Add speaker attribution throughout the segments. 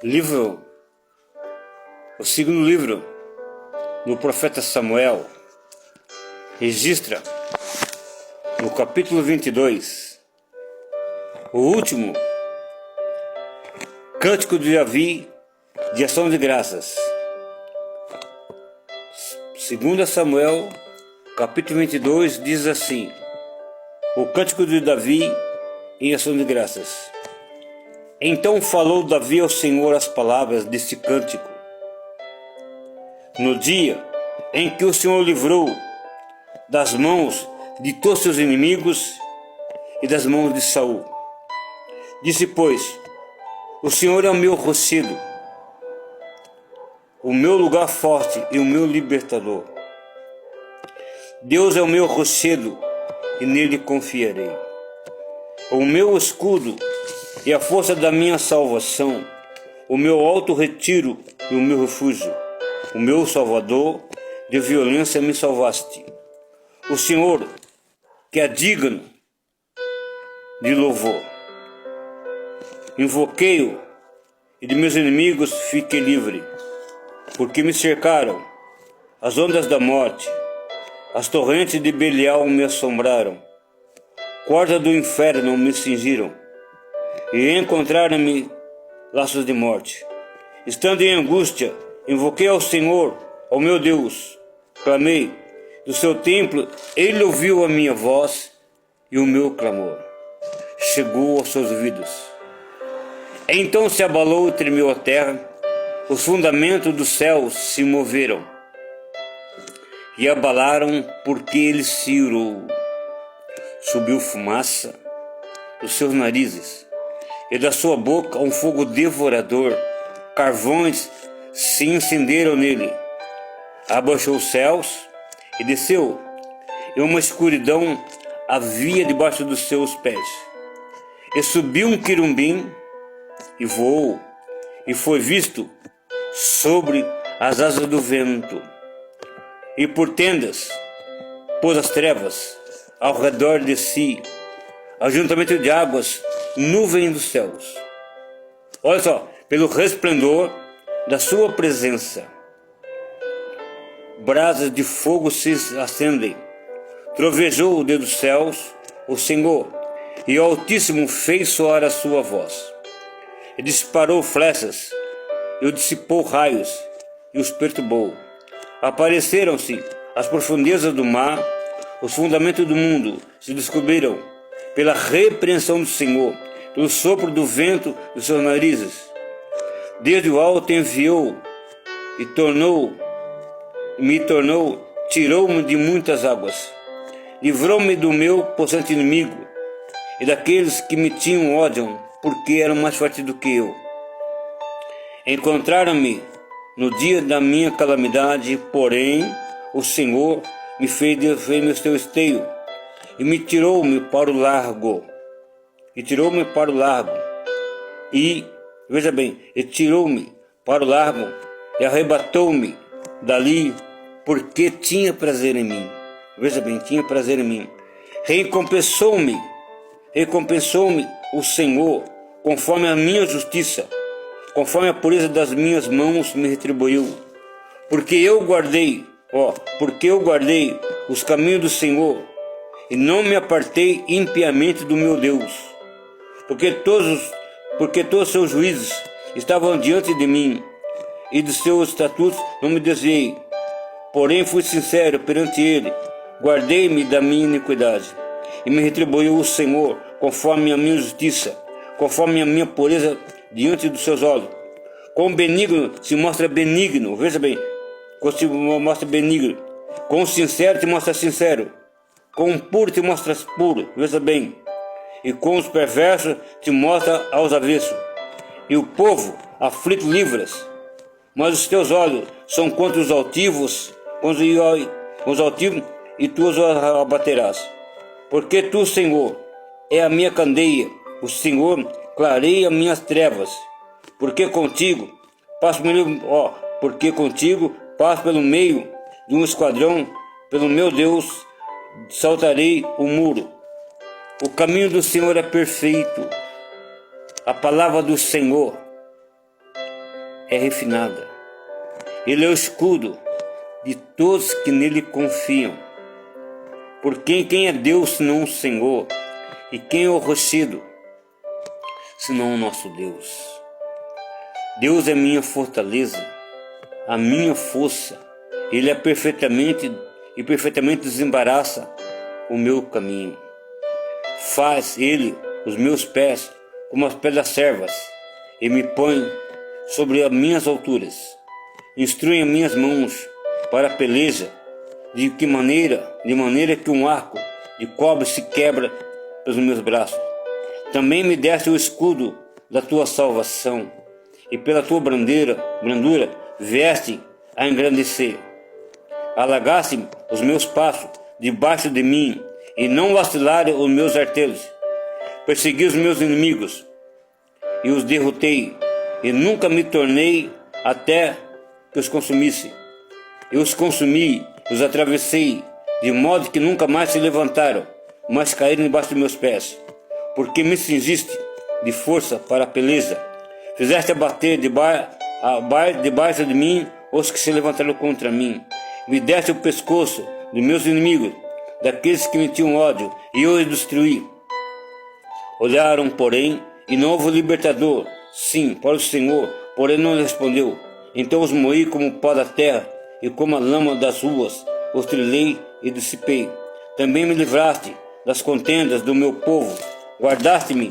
Speaker 1: Livro, o segundo livro do profeta Samuel registra no capítulo 22 o último cântico de Davi de ação de graças. 2 Samuel capítulo 22 diz assim: o cântico de Davi em ação de graças. Então falou Davi ao Senhor as palavras deste cântico. No dia em que o Senhor livrou das mãos de todos seus inimigos e das mãos de Saul. Disse, pois, o Senhor é o meu rochedo, o meu lugar forte e o meu libertador. Deus é o meu rochedo e nele confiarei. O meu escudo e a força da minha salvação, o meu alto retiro e o meu refúgio, o meu Salvador, de violência me salvaste. O Senhor, que é digno de louvor. Invoquei-o e de meus inimigos fiquei livre, porque me cercaram as ondas da morte, as torrentes de Belial me assombraram, cordas do inferno me cingiram, e encontraram-me laços de morte. Estando em angústia, invoquei ao Senhor, ao meu Deus, clamei do seu templo, ele ouviu a minha voz e o meu clamor chegou aos seus ouvidos. Então se abalou e tremeu a terra, os fundamentos dos céus se moveram e abalaram, porque ele se irou. Subiu fumaça dos seus narizes, e da sua boca um fogo devorador, carvões se incenderam nele. Abaixou os céus e desceu, e uma escuridão havia debaixo dos seus pés. E subiu um querubim e voou, e foi visto sobre as asas do vento. E por tendas pôs as trevas ao redor de si, ajuntamento de águas, nuvem dos céus. Olha só, pelo resplendor da sua presença, brasas de fogo se acendem. Trovejou o Deus dos céus, o Senhor, e o Altíssimo fez soar a sua voz. E disparou flechas, e o dissipou raios, e os perturbou. Apareceram-se as profundezas do mar, os fundamentos do mundo se descobriram pela repreensão do Senhor, pelo sopro do vento dos seus narizes. Desde o alto enviou e tirou-me de muitas águas. Livrou-me do meu possante inimigo e daqueles que me tinham ódio, porque eram mais fortes do que eu. Encontraram-me no dia da minha calamidade, porém o Senhor me fez meu seu esteio e me tirou-me para o largo. E veja bem, e tirou-me para o largo e arrebatou-me dali, porque tinha prazer em mim. Veja bem, tinha prazer em mim. Recompensou-me o Senhor, conforme a minha justiça, conforme a pureza das minhas mãos me retribuiu. Porque eu guardei os caminhos do Senhor, e não me apartei impiamente do meu Deus. Porque todos os seus juízes estavam diante de mim, e dos seus estatutos não me desviei. Porém fui sincero perante ele, guardei-me da minha iniquidade, e me retribuiu o Senhor conforme a minha justiça, conforme a minha pureza diante dos seus olhos. Com benigno se mostra benigno, veja bem, se mostra benigno. Com sincero te mostra sincero, com puro te mostras puro, veja bem. E com os perversos te mostra aos avessos. E o povo aflito livras, mas os teus olhos são contra os altivos, e tu os abaterás. Porque tu, Senhor, é a minha candeia, o Senhor clareia minhas trevas. Porque contigo passo pelo meio de um esquadrão, pelo meu Deus saltarei o muro. O caminho do Senhor é perfeito, a palavra do Senhor é refinada. Ele é o escudo de todos que nele confiam. Porque quem é Deus senão o Senhor? E quem é o rochedo senão o nosso Deus? Deus é minha fortaleza, a minha força. Ele é perfeitamente desembaraça o meu caminho. Faz ele os meus pés como as pés das servas e me põe sobre as minhas alturas. Instrui as minhas mãos para a peleja, de maneira que um arco de cobre se quebra pelos meus braços. Também me deste o escudo da tua salvação, e pela tua brandura veste a engrandecer. Alagaste os meus passos debaixo de mim, e não vacilaram os meus artelhos. Persegui os meus inimigos e os derrotei, e nunca me tornei até que os consumisse. Eu os consumi, os atravessei, de modo que nunca mais se levantaram, mas caíram debaixo dos meus pés. Porque me cingiste de força para a peleja, fizeste abater debaixo de mim os que se levantaram contra mim. Me deste o pescoço dos meus inimigos, daqueles que me tinham ódio, e eu os destruí. Olharam, porém, e não houve libertador, sim, para o Senhor, porém não respondeu. Então os moí como pó da terra, e como a lama das ruas, os trilhei e dissipei. Também me livraste das contendas do meu povo, guardaste-me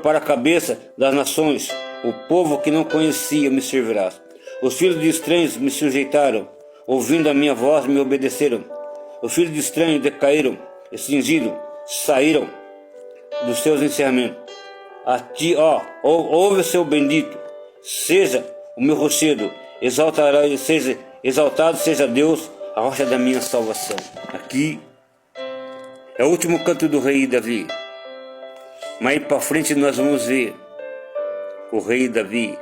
Speaker 1: para a cabeça das nações. O povo que não conhecia me servirá. Os filhos de estranhos me sujeitaram, ouvindo a minha voz me obedeceram. Os filhos de estranhos decaíram e cingiram, saíram dos seus encerramentos. A ti, ouve o seu bendito, seja o meu rochedo, exaltado seja Deus, a rocha da minha salvação. Aqui é o último canto do rei Davi. Mas aí para frente nós vamos ver o rei Davi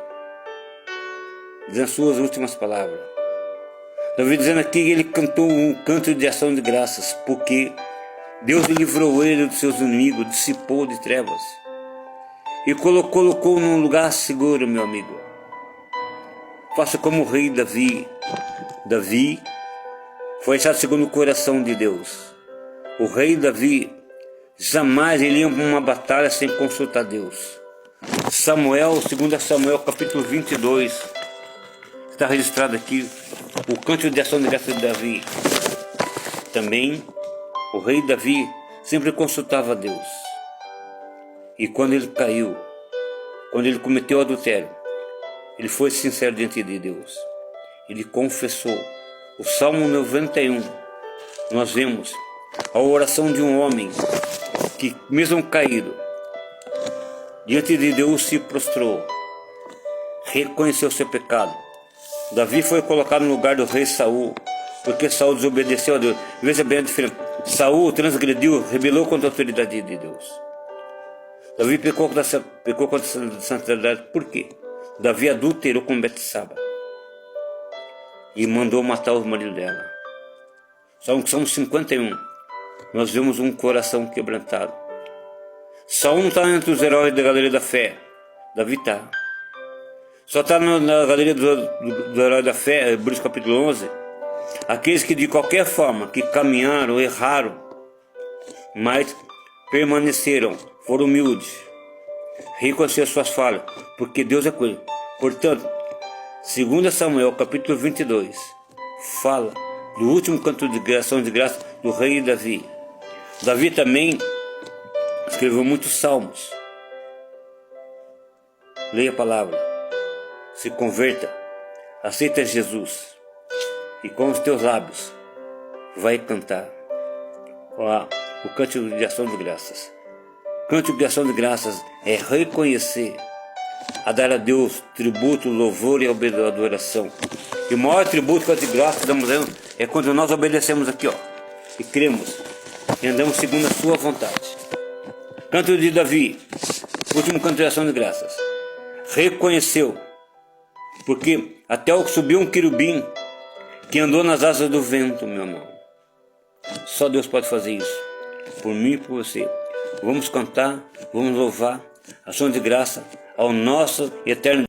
Speaker 1: dizendo as suas últimas palavras. Davi dizendo aqui que ele cantou um canto de ação de graças, porque Deus livrou ele dos seus inimigos, dissipou de trevas e colocou num lugar seguro, meu amigo. Faça como o rei Davi. Davi foi achado segundo o coração de Deus. O rei Davi jamais ele ia para uma batalha sem consultar Deus. Samuel, 2 Samuel capítulo 22, está registrado aqui o canto de ação de graças de Davi. Também o rei Davi sempre consultava Deus. E quando ele caiu, quando ele cometeu adultério, ele foi sincero diante de Deus. Ele confessou. O Salmo 91, nós vemos a oração de um homem que, mesmo caído, diante de Deus se prostrou, reconheceu seu pecado. Davi foi colocado no lugar do rei Saul, porque Saul desobedeceu a Deus. Veja bem a diferença. Saul transgrediu, rebelou contra a autoridade de Deus. Davi pecou contra a santidade. Por quê? Davi adulterou com Betsaba e mandou matar o marido dela. Salmo 51, nós vemos um coração quebrantado. Saul não está entre os heróis da galeria da fé. Davi está. Só está na galeria do herói da fé, Hebreus capítulo 11, aqueles que de qualquer forma que caminharam, erraram, mas permaneceram, foram humildes, reconheceram suas falhas, porque Deus é com ele. Portanto, 2 Samuel capítulo 22 fala do último canto de ação de graça do rei Davi. Davi também escreveu muitos salmos. Leia a palavra, se converta, aceita Jesus e com os teus lábios vai cantar o cântico de ação de graças. Cântico de ação de graças é reconhecer, a dar a Deus tributo, louvor e adoração. E o maior tributo que eu de graça damos é quando nós obedecemos aqui, e cremos e andamos segundo a sua vontade. Canto de Davi, último canto de ação de graças. Reconheceu, porque até subiu um querubim que andou nas asas do vento, meu irmão. Só Deus pode fazer isso, por mim e por você. Vamos cantar, vamos louvar, ação de graça ao nosso eterno